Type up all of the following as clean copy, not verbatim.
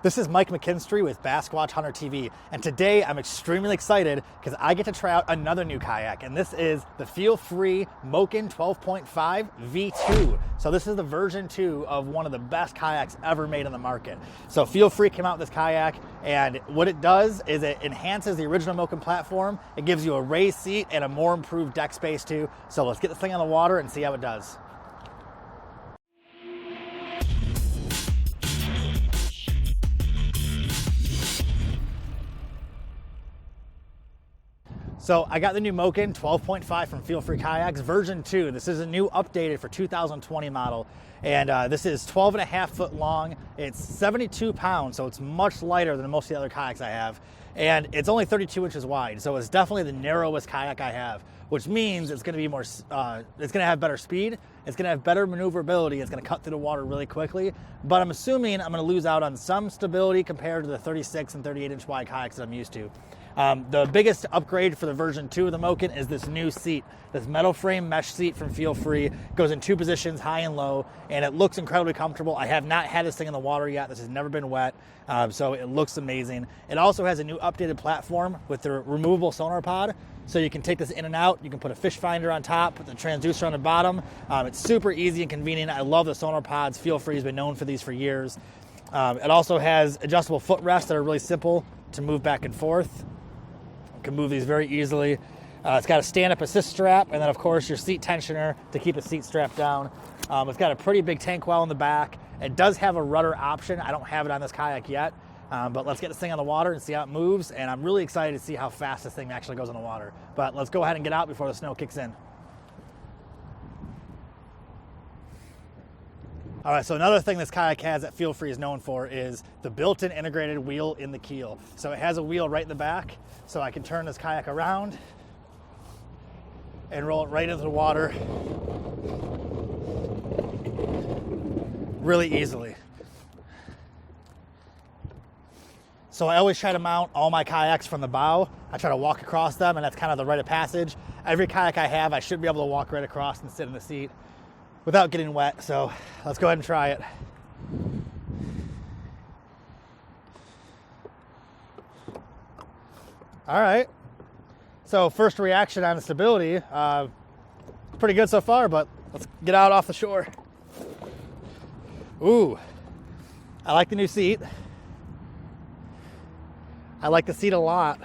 This is Mike McKinstry with Basquatch Hunter TV, and today I'm extremely excited because I get to try out another new kayak, and this is the Feelfree Moken 12.5 V2. So this is the version 2 of one of the best kayaks ever made in the market. So Feelfree came out with this kayak, and what it does is it enhances the original Moken platform. It gives you a raised seat and a more improved deck space too. So let's get this thing on the water and see how it does. So I got the new Moken 12.5 from Feelfree Kayaks, version 2. This is a new updated for 2020 model. And this is 12.5 foot long. It's 72 pounds, so it's much lighter than most of the other kayaks I have. And it's only 32 inches wide, so it's definitely the narrowest kayak I have, which means it's gonna be more, it's gonna have better speed, it's gonna have better maneuverability, it's gonna cut through the water really quickly, but I'm assuming I'm gonna lose out on some stability compared to the 36 and 38 inch wide kayaks that I'm used to. The biggest upgrade for the version 2 of the Moken is this new seat. This metal frame mesh seat from Feelfree goes in 2 positions, high and low, and it looks incredibly comfortable. I have not had this thing in the water yet. This has never been wet, so it looks amazing. It also has a new updated platform with the removable sonar pod, so you can take this in and out. You can put a fish finder on top, put the transducer on the bottom. It's super easy and convenient. I love the sonar pods. Feelfree has been known for these for years. It also has adjustable footrests that are really simple to move back and forth. You can move these very easily. It's got a stand-up assist strap, and then of course your seat tensioner to keep the seat strapped down. It's got a pretty big tank well in the back. It does have a rudder option. I don't have it on this kayak yet, but let's get this thing on the water and see how it moves, and I'm really excited to see how fast this thing actually goes on the water. But let's go ahead and get out before the snow kicks in. All right, so another thing this kayak has that Feelfree is known for is the built-in integrated wheel in the keel. So it has a wheel right in the back, so I can turn this kayak around and roll it right into the water really easily. So I always try to mount all my kayaks from the bow. I try to walk across them, and that's kind of the rite of passage. Every kayak I have, I should be able to walk right across and sit in the seat without getting wet. So let's go ahead and try it. All right. So first reaction on the stability, pretty good so far, but let's get out off the shore. Ooh, I like the new seat. I like the seat a lot.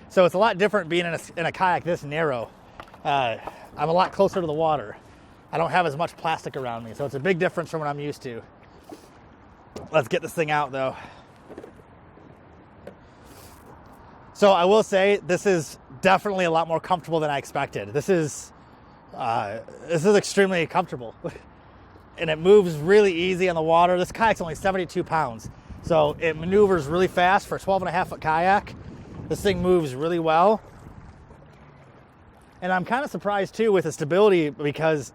So it's a lot different being in a kayak this narrow. I'm a lot closer to the water. I don't have as much plastic around me, so it's a big difference from what I'm used to. Let's get this thing out though. So I will say this is definitely a lot more comfortable than I expected. This is extremely comfortable. And it moves really easy on the water. This kayak's only 72 pounds. So it maneuvers really fast for a 12.5 foot kayak. This thing moves really well. And I'm kind of surprised too with the stability, because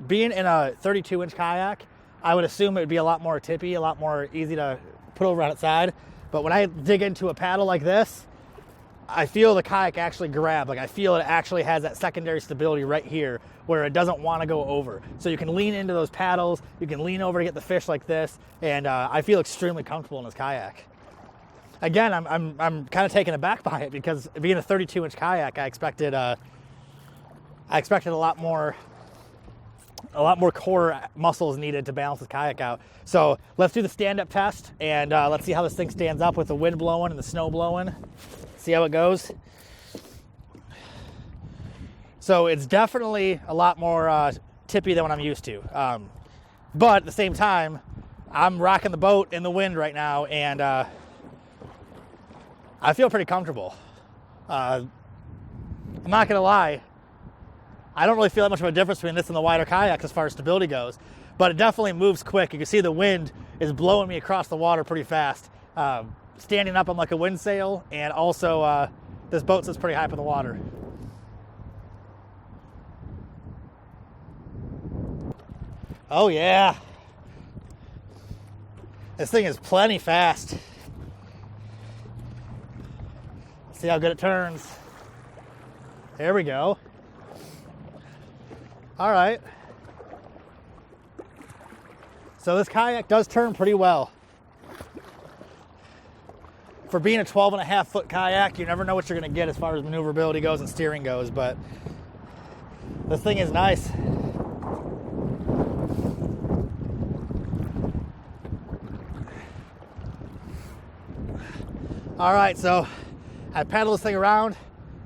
being in a 32 inch kayak, I would assume it would be a lot more tippy, a lot more easy to put over on its side. But when I dig into a paddle like this, I feel the kayak actually grab. Like I feel it actually has that secondary stability right here where it doesn't want to go over. So you can lean into those paddles, you can lean over to get the fish like this, and I feel extremely comfortable in this kayak. Again, I'm kind of taken aback by it, because being a 32 inch kayak, I expected a lot more core muscles needed to balance this kayak out. So let's do the stand-up test, and let's see how this thing stands up with the wind blowing and the snow blowing. See how it goes. So it's definitely a lot more tippy than what I'm used to. But at the same time, I'm rocking the boat in the wind right now, and I feel pretty comfortable. I'm not gonna lie, I don't really feel that much of a difference between this and the wider kayaks as far as stability goes, but it definitely moves quick. You can see the wind is blowing me across the water pretty fast. Standing up on like a wind sail, and also this boat sits pretty high up in the water. Oh yeah, this thing is plenty fast. See how good it turns. There we go. All right. So this kayak does turn pretty well. for being a 12.5 foot kayak, you never know what you're gonna get as far as maneuverability goes and steering goes, but this thing is nice. All right, so I paddle this thing around.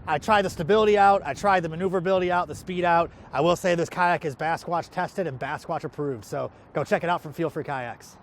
I tried the stability out. I tried the maneuverability out, the speed out. I will say this kayak is Basquatch tested and Basquatch approved. So go check it out from Feelfree Kayaks.